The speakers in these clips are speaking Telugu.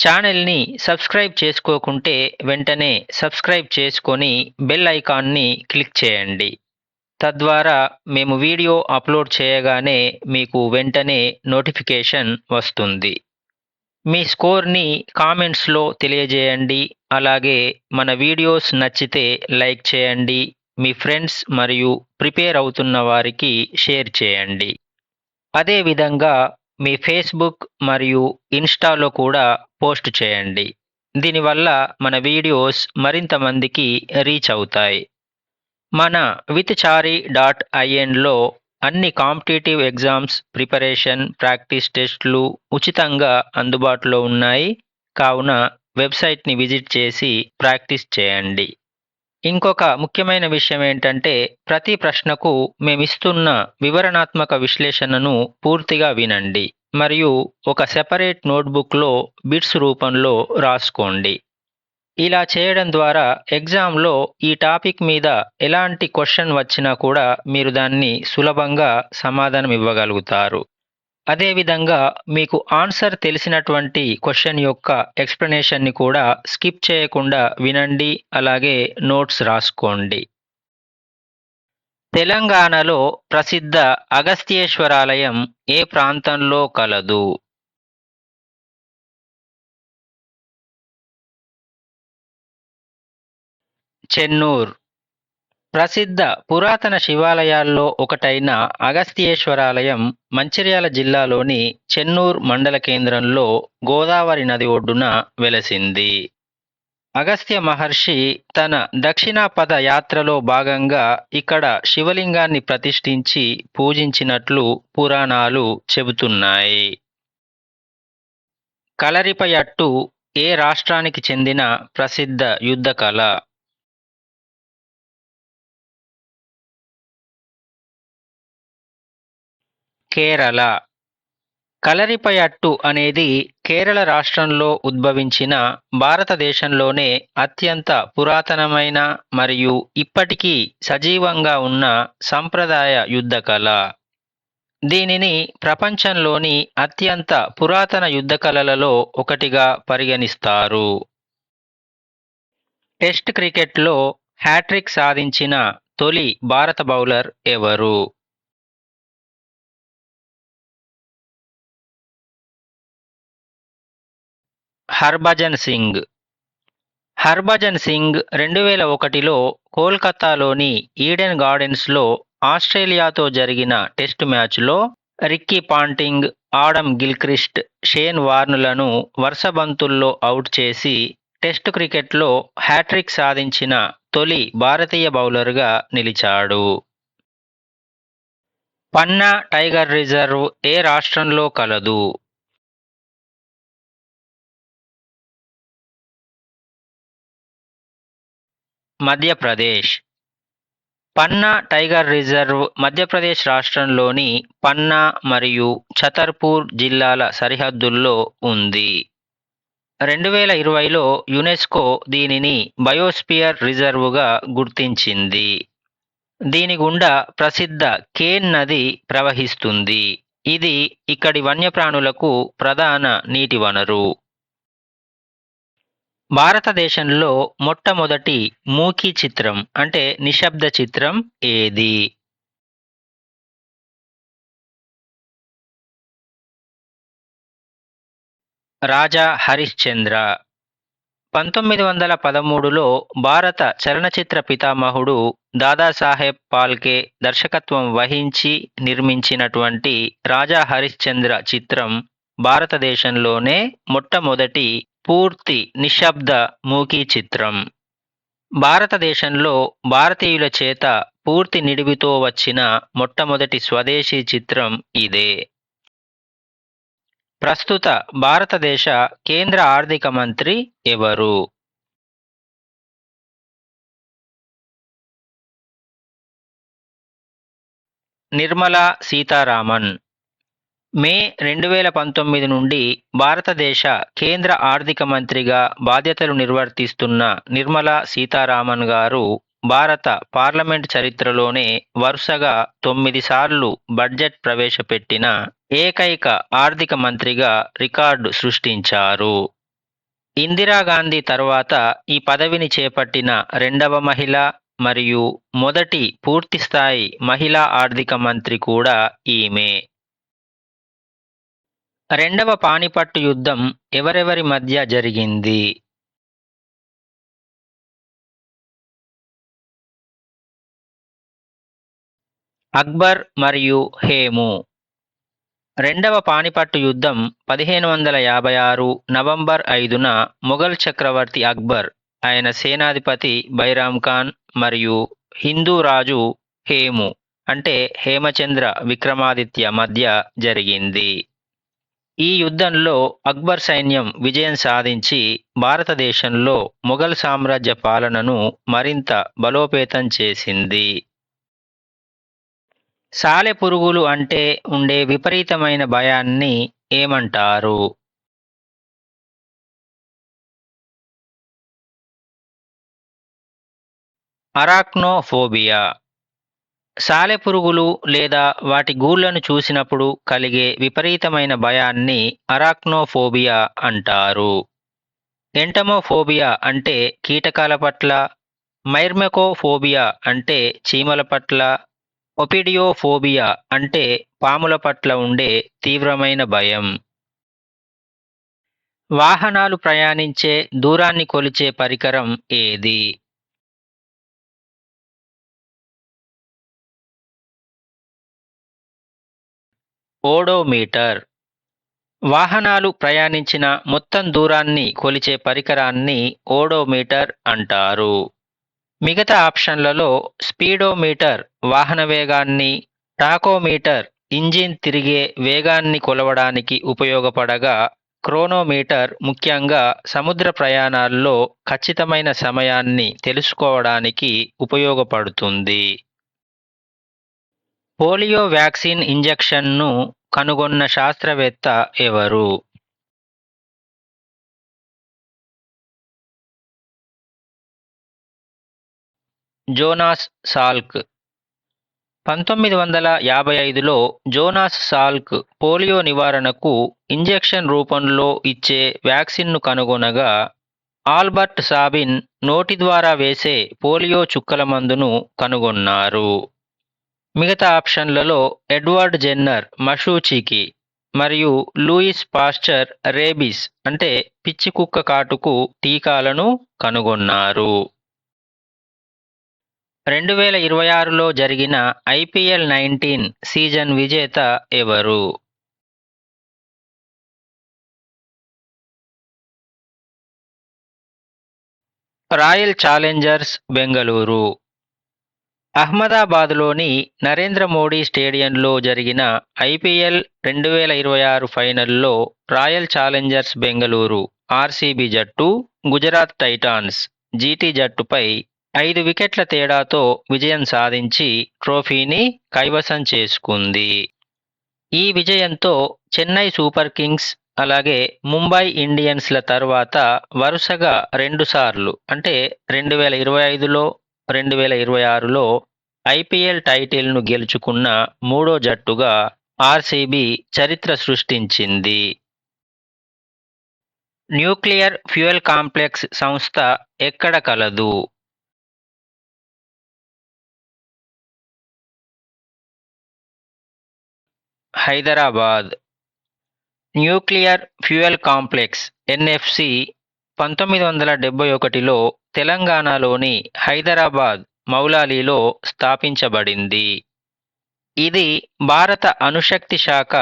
ఛానల్‌ని సబ్స్క్రైబ్ చేసుకోకుంటే వెంటనే సబ్స్క్రైబ్ చేసుకొని బెల్ ఐకాన్‌ని క్లిక్ చేయండి. తద్వారా మేము వీడియో అప్లోడ్ చేయగానే మీకు వెంటనే నోటిఫికేషన్ వస్తుంది. మీ స్కోర్‌ని కామెంట్స్‌లో తెలియజేయండి. అలాగే మన వీడియోస్ నచ్చితే లైక్ చేయండి. మీ ఫ్రెండ్స్ మరియు ప్రిపేర్ అవుతున్న వారికి షేర్ చేయండి. అదేవిధంగా మీ ఫేస్‌బుక్ మరియు ఇన్‌స్టాలో కూడా పోస్ట్ చేయండి. దీనివల్ల మన వీడియోస్ మరింత మందికి రీచ్ అవుతాయి. మన విత్‌చారి.inలో అన్ని కాంపిటీటివ్ ఎగ్జామ్స్ ప్రిపరేషన్ ప్రాక్టీస్ టెస్ట్‌లు ఉచితంగా అందుబాటులో ఉన్నాయి. కావున వెబ్‌సైట్‌ని విజిట్ చేసి ప్రాక్టీస్ చేయండి. ఇంకొక ముఖ్యమైన విషయం ఏంటంటే ప్రతి ప్రశ్నకు మేమిస్తున్న వివరణాత్మక విశ్లేషణను పూర్తిగా వినండి మరియు ఒక సెపరేట్ నోట్బుక్లో బిట్స్ రూపంలో రాసుకోండి. ఇలా చేయడం ద్వారా ఎగ్జామ్లో ఈ టాపిక్ మీద ఎలాంటి క్వశ్చన్ వచ్చినా కూడా మీరు దాన్ని సులభంగా సమాధానం ఇవ్వగలుగుతారు. అదేవిధంగా మీకు ఆన్సర్ తెలిసినటువంటి క్వశ్చన్ యొక్క ఎక్స్‌ప్లనేషన్‌ని కూడా స్కిప్ చేయకుండా వినండి. అలాగే నోట్స్ రాసుకోండి. తెలంగాణలో ప్రసిద్ధ అగస్త్యేశ్వరాలయం ఏ ప్రాంతంలో కలదు? చెన్నూర్. ప్రసిద్ధ పురాతన శివాలయాల్లో ఒకటైన అగస్త్యేశ్వరాలయం మంచిర్యాల జిల్లాలోని చెన్నూర్ మండల కేంద్రంలో గోదావరి నది ఒడ్డున వెలసింది. అగస్త్య మహర్షి తన దక్షిణాపద యాత్రలో భాగంగా ఇక్కడ శివలింగాన్ని ప్రతిష్ఠించి పూజించినట్లు పురాణాలు చెబుతున్నాయి. కలరిపయట్టు ఏ రాష్ట్రానికి చెందిన ప్రసిద్ధ యుద్ధ కళ? కేరళ. కలరిపయట్టు అనేది కేరళ రాష్ట్రంలో ఉద్భవించిన భారతదేశంలోనే అత్యంత పురాతనమైన మరియు ఇప్పటికీ సజీవంగా ఉన్న సంప్రదాయ యుద్ధ కళ. దీనిని ప్రపంచంలోని అత్యంత పురాతన యుద్ధ కళలలో ఒకటిగా పరిగణిస్తారు. టెస్ట్ క్రికెట్లో హ్యాట్రిక్ సాధించిన తొలి భారత బౌలర్ ఎవరు? హర్భజన్ సింగ్. హర్భజన్ సింగ్ 2001లో కోల్కతాలోని ఈడెన్ గార్డెన్స్లో ఆస్ట్రేలియాతో జరిగిన టెస్టు మ్యాచ్లో Ricky Ponting, Adam Gilchrist, Shane వార్న్లను వరుస బంతుల్లో అవుట్ చేసి టెస్టు క్రికెట్లో హ్యాట్రిక్ సాధించిన తొలి భారతీయ బౌలర్గా నిలిచాడు. పన్నా టైగర్ రిజర్వ్ ఏ రాష్ట్రంలో కలదు? మధ్యప్రదేశ్. పన్నా టైగర్ రిజర్వ్ మధ్యప్రదేశ్ రాష్ట్రంలోని పన్నా మరియు ఛతర్పూర్ జిల్లాల సరిహద్దుల్లో ఉంది. 2020లో యునెస్కో దీనిని బయోస్పియర్ రిజర్వుగా గుర్తించింది. దీని గుండా ప్రసిద్ధ కేన్ నది ప్రవహిస్తుంది. ఇది ఇక్కడి వన్యప్రాణులకు ప్రధాన నీటి వనరు. భారతదేశంలో మొట్టమొదటి మూకీ చిత్రం అంటే నిశ్శబ్ద చిత్రం ఏది? రాజా హరిశ్చంద్ర. 1913లో భారత చలనచిత్ర పితామహుడు దాదాసాహెబ్ ఫాల్కే దర్శకత్వం వహించి నిర్మించినటువంటి రాజా హరిశ్చంద్ర చిత్రం భారతదేశంలోనే మొట్టమొదటి పూర్తి నిశ్శబ్ద మూకీ చిత్రం. భారతదేశంలో భారతీయుల చేత పూర్తి నిడివితో వచ్చిన మొట్టమొదటి స్వదేశీ చిత్రం ఇదే. ప్రస్తుత భారతదేశ కేంద్ర ఆర్థిక మంత్రి ఎవరు? నిర్మలా సీతారామన్. మే 2019 నుండి భారతదేశ కేంద్ర ఆర్థిక మంత్రిగా బాధ్యతలు నిర్వర్తిస్తున్న నిర్మలా సీతారామన్ గారు భారత పార్లమెంట్ చరిత్రలోనే వరుసగా 9 సార్లు బడ్జెట్ ప్రవేశపెట్టిన ఏకైక ఆర్థిక మంత్రిగా రికార్డు సృష్టించారు. ఇందిరాగాంధీ తరువాత ఈ పదవిని చేపట్టిన రెండవ మహిళ మరియు మొదటి పూర్తిస్థాయి మహిళా ఆర్థిక మంత్రి కూడా ఈమె. రెండవ పానిపట్టు యుద్ధం ఎవరెవరి మధ్య జరిగింది? అక్బర్ మరియు హేము. రెండవ పానిపట్టు యుద్ధం 1556 నవంబర్ 5న మొఘల్ చక్రవర్తి అక్బర్, ఆయన సేనాధిపతి బైరామ్ ఖాన్ మరియు హిందూ రాజు హేము అంటే హేమచంద్ర విక్రమాదిత్య మధ్య జరిగింది. ఈ యుద్ధంలో అక్బర్ సైన్యం విజయం సాధించి భారతదేశంలో మొఘల్ సామ్రాజ్య పాలనను మరింత బలోపేతం చేసింది. సాలెపురుగులు అంటే ఉండే విపరీతమైన భయాన్ని ఏమంటారు? అరాక్నోఫోబియా. సాలెపురుగులు లేదా వాటి గూళ్లను చూసినప్పుడు కలిగే విపరీతమైన భయాన్ని అరాక్నోఫోబియా అంటారు. ఎంటమోఫోబియా అంటే కీటకాల పట్ల, మైర్మెకోఫోబియా అంటే చీమల పట్ల, ఒపిడియోఫోబియా అంటే పాముల పట్ల ఉండే తీవ్రమైన భయం. వాహనాలు ప్రయాణించే దూరాన్ని కొలిచే పరికరం ఏది? ఓడోమీటర్. వాహనాలు ప్రయాణించిన మొత్తం దూరాన్ని కొలిచే పరికరాన్ని ఓడోమీటర్ అంటారు. మిగతా ఆప్షన్లలో స్పీడోమీటర్ వాహన వేగాన్ని, టాకోమీటర్ ఇంజిన్ తిరిగే వేగాన్ని కొలవడానికి ఉపయోగపడగా, క్రోనోమీటర్ ముఖ్యంగా సముద్ర ప్రయాణాల్లో ఖచ్చితమైన సమయాన్ని తెలుసుకోవడానికి ఉపయోగపడుతుంది. పోలియో వ్యాక్సిన్ ఇంజెక్షన్ను కనుగొన్న శాస్త్రవేత్త ఎవరు? Jonas Salk. 1955లో జోనాస్ సాల్క్ పోలియో నివారణకు ఇంజెక్షన్ రూపంలో ఇచ్చే వ్యాక్సిన్ను కనుగొనగా, ఆల్బర్ట్ సాబిన్ నోటి ద్వారా వేసే పోలియో చుక్కల మందును కనుగొన్నారు. మిగతా ఆప్షన్లలో ఎడ్వర్డ్ జెన్నర్ మషూచికి మరియు లూయిస్ పాస్చర్ రేబిస్ అంటే పిచ్చి కుక్క కాటుకు టీకాలను కనుగొన్నారు. 2026లో జరిగిన ఐపీఎల్ 19 సీజన్ విజేత ఎవరు? Royal Challengers Bengaluru. అహ్మదాబాద్లోని నరేంద్ర మోడీ స్టేడియంలో జరిగిన ఐపీఎల్ 2026 ఫైనల్లో రాయల్ ఛాలెంజర్స్ బెంగళూరు ఆర్సీబీ జట్టు గుజరాత్ టైటాన్స్ జీటీ జట్టుపై 5 వికెట్ల తేడాతో విజయం సాధించి ట్రోఫీని కైవసం చేసుకుంది. ఈ విజయంతో చెన్నై సూపర్ కింగ్స్ అలాగే ముంబై ఇండియన్స్ల తర్వాత వరుసగా రెండుసార్లు అంటే 2025లో 2026లో ఐపీఎల్ టైటిల్ను గెలుచుకున్న మూడో జట్టుగా ఆర్సీబీ చరిత్ర సృష్టించింది. న్యూక్లియర్ ఫ్యూయల్ కాంప్లెక్స్ సంస్థ ఎక్కడ కలదు? Hyderabad. Nuclear fuel complex NFC 1971లో తెలంగాణలోని హైదరాబాద్ మౌలాలీలో స్థాపించబడింది. ఇది భారత అణుశక్తి శాఖ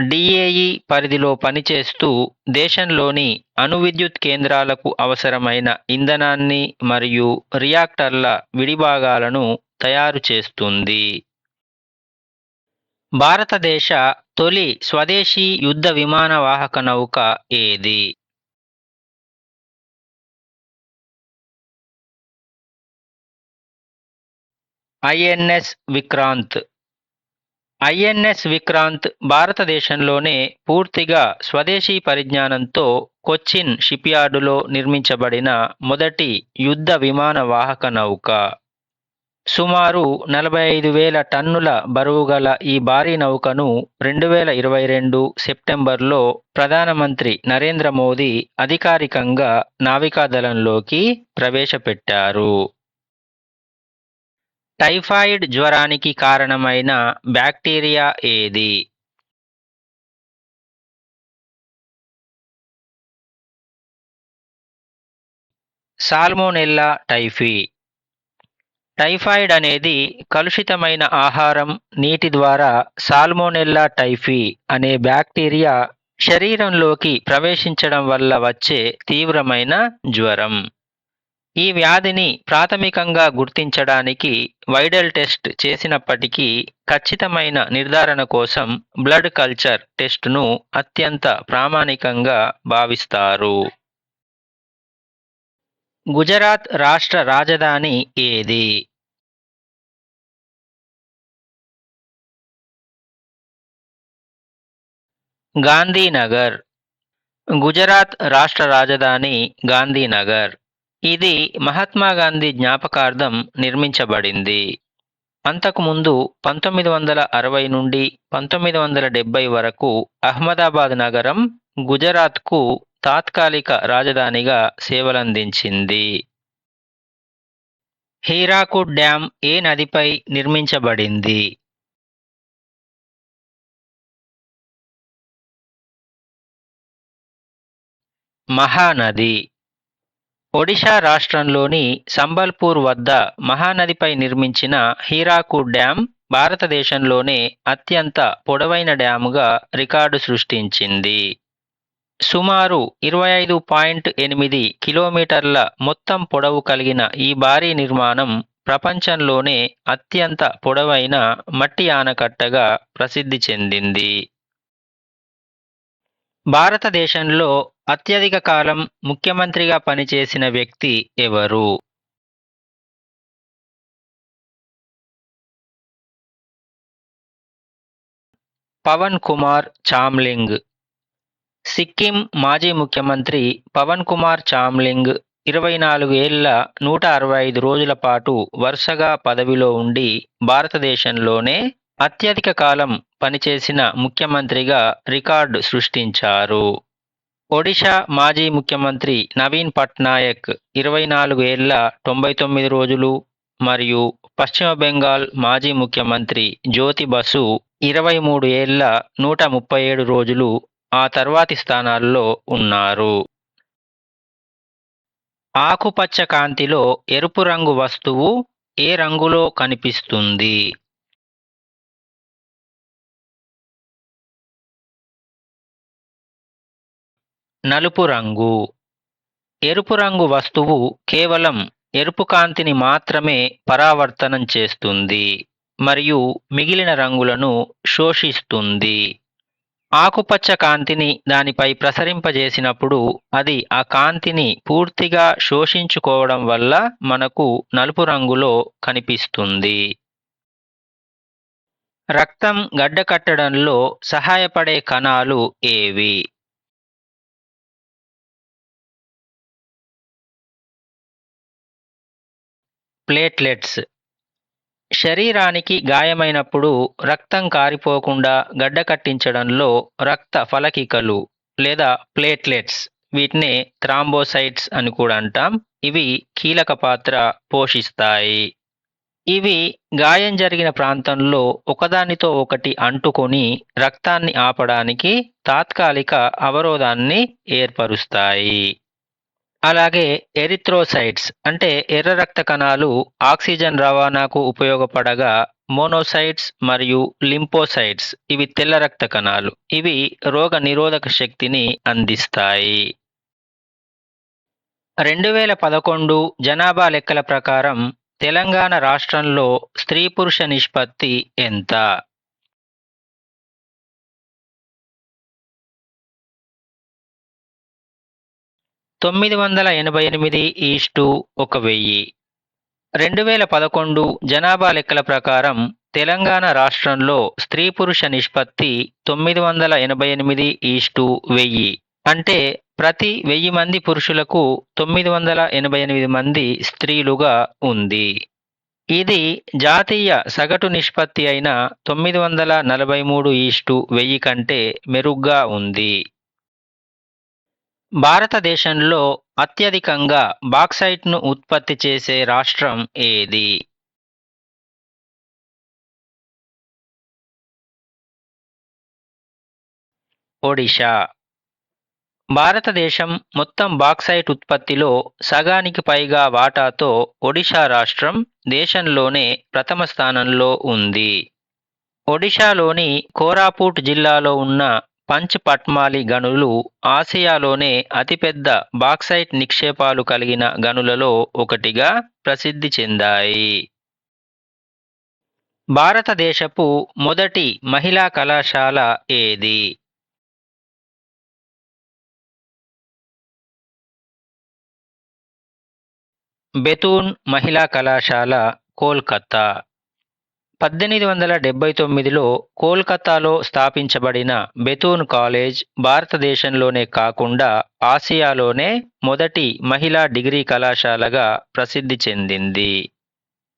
డిఏఈ పరిధిలో పనిచేస్తూ దేశంలోని అణు విద్యుత్ కేంద్రాలకు అవసరమైన ఇంధనాన్ని మరియు రియాక్టర్ల విడిభాగాలను తయారు చేస్తుంది. భారతదేశ తొలి స్వదేశీ యుద్ధ విమాన వాహక నౌక ఏది? ఐఎన్ఎస్ విక్రాంత్. ఐఎన్ఎస్ విక్రాంత్ భారతదేశంలోనే పూర్తిగా స్వదేశీ పరిజ్ఞానంతో కొచ్చిన్ షిప్యార్డులో నిర్మించబడిన మొదటి యుద్ధ విమాన వాహక నౌక. సుమారు 45,000 టన్నుల బరువుగల ఈ భారీ నౌకను 2022 సెప్టెంబర్లో ప్రధానమంత్రి నరేంద్ర మోదీ అధికారికంగా నావికాదళంలోకి ప్రవేశపెట్టారు. టైఫాయిడ్ జ్వరానికి కారణమైన బ్యాక్టీరియా ఏది? Salmonella typhi. టైఫాయిడ్ అనేది కలుషితమైన ఆహారం, నీటి ద్వారా సాల్మోనెల్లా టైఫీ అనే బ్యాక్టీరియా శరీరంలోకి ప్రవేశించడం వల్ల వచ్చే తీవ్రమైన జ్వరం. ఈ వ్యాధిని ప్రాథమికంగా గుర్తించడానికి వైరల్ టెస్ట్ చేసినప్పటికీ ఖచ్చితమైన నిర్ధారణ కోసం బ్లడ్ కల్చర్ టెస్టును అత్యంత ప్రామాణికంగా భావిస్తారు. గుజరాత్ రాష్ట్ర రాజధాని ఏది? గాంధీనగర్. గుజరాత్ రాష్ట్ర రాజధాని గాంధీనగర్. ఇది మహాత్మా గాంధీ జ్ఞాపకార్థం నిర్మించబడింది. అంతకుముందు 1960 నుండి 1970 వరకు అహ్మదాబాద్ నగరం గుజరాత్కు తాత్కాలిక రాజధానిగా సేవలందించింది. హీరాకుడ్ డ్యాం ఏ నదిపై నిర్మించబడింది? మహానది. ఒడిషా రాష్ట్రంలోని సంబల్పూర్ వద్ద మహానదిపై నిర్మించిన హీరాకుడ్ డ్యాం భారతదేశంలోనే అత్యంత పొడవైన డ్యాముగా రికార్డు సృష్టించింది. సుమారు 25.8 కిలోమీటర్ల మొత్తం పొడవు కలిగిన ఈ భారీ నిర్మాణం ప్రపంచంలోనే అత్యంత పొడవైన మట్టి ఆనకట్టగా ప్రసిద్ధి చెందింది. భారతదేశంలో అత్యధిక కాలం ముఖ్యమంత్రిగా పనిచేసిన వ్యక్తి ఎవరు? పవన్ కుమార్ చామ్లింగ్. సిక్కిం మాజీ ముఖ్యమంత్రి పవన్ కుమార్ చామ్లింగ్ 24 ఏళ్ల 165 రోజుల పాటు వరుసగా పదవిలో ఉండి భారతదేశంలోనే అత్యధిక కాలం పనిచేసిన ముఖ్యమంత్రిగా రికార్డు సృష్టించారు. ఒడిషా మాజీ ముఖ్యమంత్రి నవీన్ పట్నాయక్ 24 ఏళ్ల 99 రోజులు మరియు పశ్చిమ బెంగాల్ మాజీ ముఖ్యమంత్రి జ్యోతి బసు 23 ఏళ్ల 137 రోజులు ఆ తర్వాతి స్థానాల్లో ఉన్నారు. ఆకుపచ్చ కాంతిలో ఎరుపు రంగు వస్తువు ఏ రంగులో కనిపిస్తుంది? నలుపు రంగు. ఎరుపు రంగు వస్తువు కేవలం ఎరుపు కాంతిని మాత్రమే పరావర్తనం చేస్తుంది మరియు మిగిలిన రంగులను శోషిస్తుంది. ఆకుపచ్చ కాంతిని దానిపై ప్రసరింపజేసినప్పుడు అది ఆ కాంతిని పూర్తిగా శోషించుకోవడం వల్ల మనకు నలుపు రంగులో కనిపిస్తుంది. రక్తం గడ్డకట్టడంలో సహాయపడే కణాలు ఏవి? ప్లేట్లెట్స్. శరీరానికి గాయమైనప్పుడు రక్తం కారిపోకుండా గడ్డకట్టించడంలో రక్త ఫలకికలు లేదా ప్లేట్లెట్స్, వీటినే థ్రాంబోసైట్స్ అని కూడా అంటాం, ఇవి కీలక పాత్ర పోషిస్తాయి. ఇవి గాయం జరిగిన ప్రాంతంలో ఒకదానితో ఒకటి అంటుకొని రక్తాన్ని ఆపడానికి తాత్కాలిక అవరోధాన్ని ఏర్పరుస్తాయి. అలాగే ఎరిథ్రోసైట్స్ అంటే ఎర్ర రక్త కణాలు ఆక్సిజన్ రవాణాకు ఉపయోగపడగా, మోనోసైట్స్ మరియు లింపోసైట్స్ ఇవి తెల్ల రక్త కణాలు, ఇవి రోగ నిరోధక శక్తిని అందిస్తాయి. 2011 జనాభా లెక్కల ప్రకారం తెలంగాణ రాష్ట్రంలో స్త్రీ పురుష నిష్పత్తి ఎంత? 988:1000. 2011 జనాభా లెక్కల ప్రకారం తెలంగాణ రాష్ట్రంలో స్త్రీ పురుష నిష్పత్తి 988:1000. అంటే ప్రతి 1000 మంది పురుషులకు 988 మంది స్త్రీలుగా ఉంది. ఇది జాతీయ సగటు నిష్పత్తి అయిన 943:1000 కంటే మెరుగ్గా ఉంది. భారతదేశంలో అత్యధికంగా బాక్సైట్‌ను ఉత్పత్తి చేసే రాష్ట్రం ఏది? ఒడిషా. భారతదేశం మొత్తం బాక్సైట్ ఉత్పత్తిలో సగానికి పైగా వాటాతో ఒడిషా రాష్ట్రం దేశంలోనే ప్రథమ స్థానంలో ఉంది. ఒడిషాలోని కోరాపుట్ జిల్లాలో ఉన్న పంచ్ పట్మాలి గనులు ఆసియాలోనే అతిపెద్ద బాక్సైట్ నిక్షేపాలు కలిగిన గనులలో ఒకటిగా ప్రసిద్ధి చెందాయి. భారతదేశపు మొదటి మహిళా కళాశాల ఏది? బెతూన్ మహిళా కళాశాల, కోల్కతా. 1879లో కోల్కతాలో స్థాపించబడిన బెతూన్ కాలేజ్ భారతదేశంలోనే కాకుండా ఆసియాలోనే మొదటి మహిళా డిగ్రీ కళాశాలగా ప్రసిద్ధి చెందింది.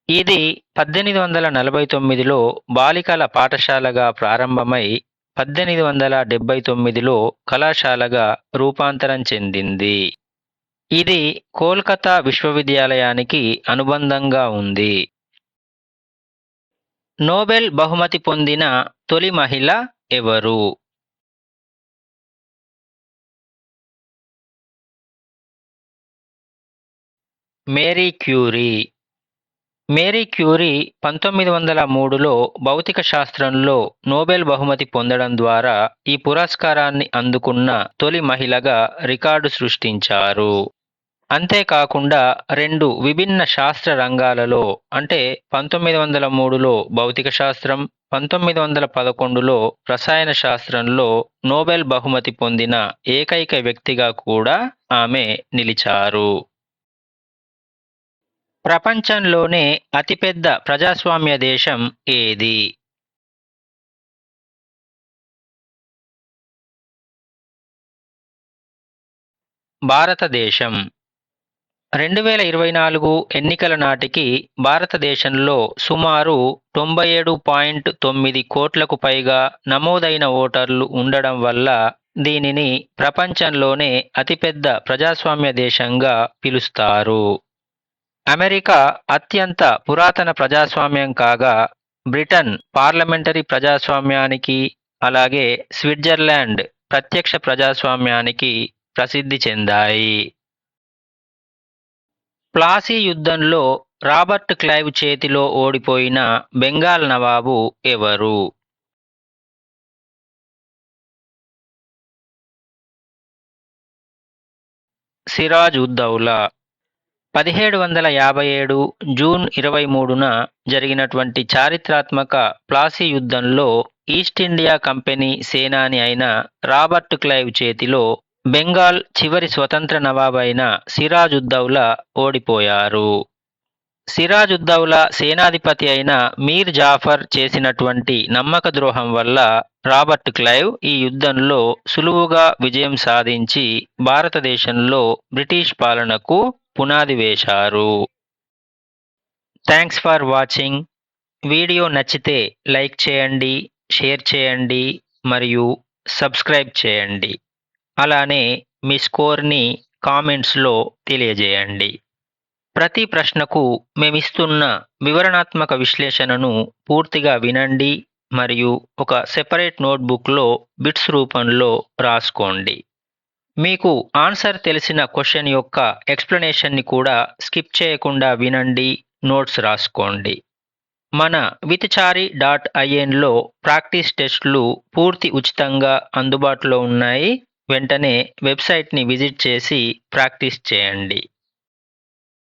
ఇది 1849లో బాలికల పాఠశాలగా ప్రారంభమై 1879లో కళాశాలగా రూపాంతరం చెందింది. ఇది కోల్కతా విశ్వవిద్యాలయానికి అనుబంధంగా ఉంది. నోబెల్ బహుమతి పొందిన తొలి మహిళ ఎవరు? Marie Curie. మేరీ క్యూరీ 1903లో భౌతిక శాస్త్రంలో నోబెల్ బహుమతి పొందడం ద్వారా ఈ పురస్కారాన్ని అందుకున్న తొలి మహిళగా రికార్డు సృష్టించారు. అంతేకాకుండా 2 విభిన్న శాస్త్ర రంగాలలో అంటే 1903లో భౌతిక శాస్త్రం, 1911లో రసాయన శాస్త్రంలో నోబెల్ బహుమతి పొందిన ఏకైక వ్యక్తిగా కూడా ఆమె నిలిచారు. ప్రపంచంలోనే అతిపెద్ద ప్రజాస్వామ్య దేశం ఏది? భారతదేశం. 2024 ఎన్నికల నాటికి భారతదేశంలో సుమారు 97.9 కోట్లకు పైగా నమోదైన ఓటర్లు ఉండడం వల్ల దీనిని ప్రపంచంలోనే అతిపెద్ద ప్రజాస్వామ్య దేశంగా పిలుస్తారు. అమెరికా అత్యంత పురాతన ప్రజాస్వామ్యం కాగా బ్రిటన్ పార్లమెంటరీ ప్రజాస్వామ్యానికి, అలాగే స్విట్జర్లాండ్ ప్రత్యక్ష ప్రజాస్వామ్యానికి ప్రసిద్ధి చెందాయి. ప్లాసీ యుద్ధంలో రాబర్ట్ క్లైవ్ చేతిలో ఓడిపోయిన బెంగాల్ నవాబు ఎవరు? సిరాజ్ ఉద్ దౌలా. 1757 జూన్ 23న జరిగినటువంటి చారిత్రాత్మక ప్లాసీ యుద్ధంలో ఈస్ట్ ఇండియా కంపెనీ సేనాని అయిన రాబర్ట్ క్లైవ్ చేతిలో బెంగాల్ చివరి స్వతంత్ర నవాబ్ అయిన సిరాజ్ ఉద్ దౌలా ఓడిపోయారు. సిరాజ్ ఉద్ దౌలా సేనాధిపతి అయిన మీర్ జాఫర్ చేసినటువంటి నమ్మక ద్రోహం వల్ల రాబర్ట్ క్లైవ్ ఈ యుద్ధంలో సులువుగా విజయం సాధించి భారతదేశంలో బ్రిటిష్ పాలనకు పునాది వేశారు. Thanks for watching. వీడియో నచ్చితే లైక్ చేయండి, షేర్ చేయండి మరియు సబ్స్క్రైబ్ చేయండి. అలానే మీ స్కోర్ని కామెంట్స్లో తెలియజేయండి. ప్రతి ప్రశ్నకు మేమిస్తున్న వివరణాత్మక విశ్లేషణను పూర్తిగా వినండి మరియు ఒక సెపరేట్ నోట్బుక్లో బిట్స్ రూపంలో రాసుకోండి. మీకు ఆన్సర్ తెలిసిన క్వశ్చన్ యొక్క ఎక్స్ప్లెనేషన్ని కూడా స్కిప్ చేయకుండా వినండి, నోట్స్ రాసుకోండి. మన విత్చారి.inలో ప్రాక్టీస్ టెస్టులు పూర్తి ఉచితంగా అందుబాటులో ఉన్నాయి. వెంటనే వెబ్సైట్ని విజిట్ చేసి ప్రాక్టీస్ చేయండి.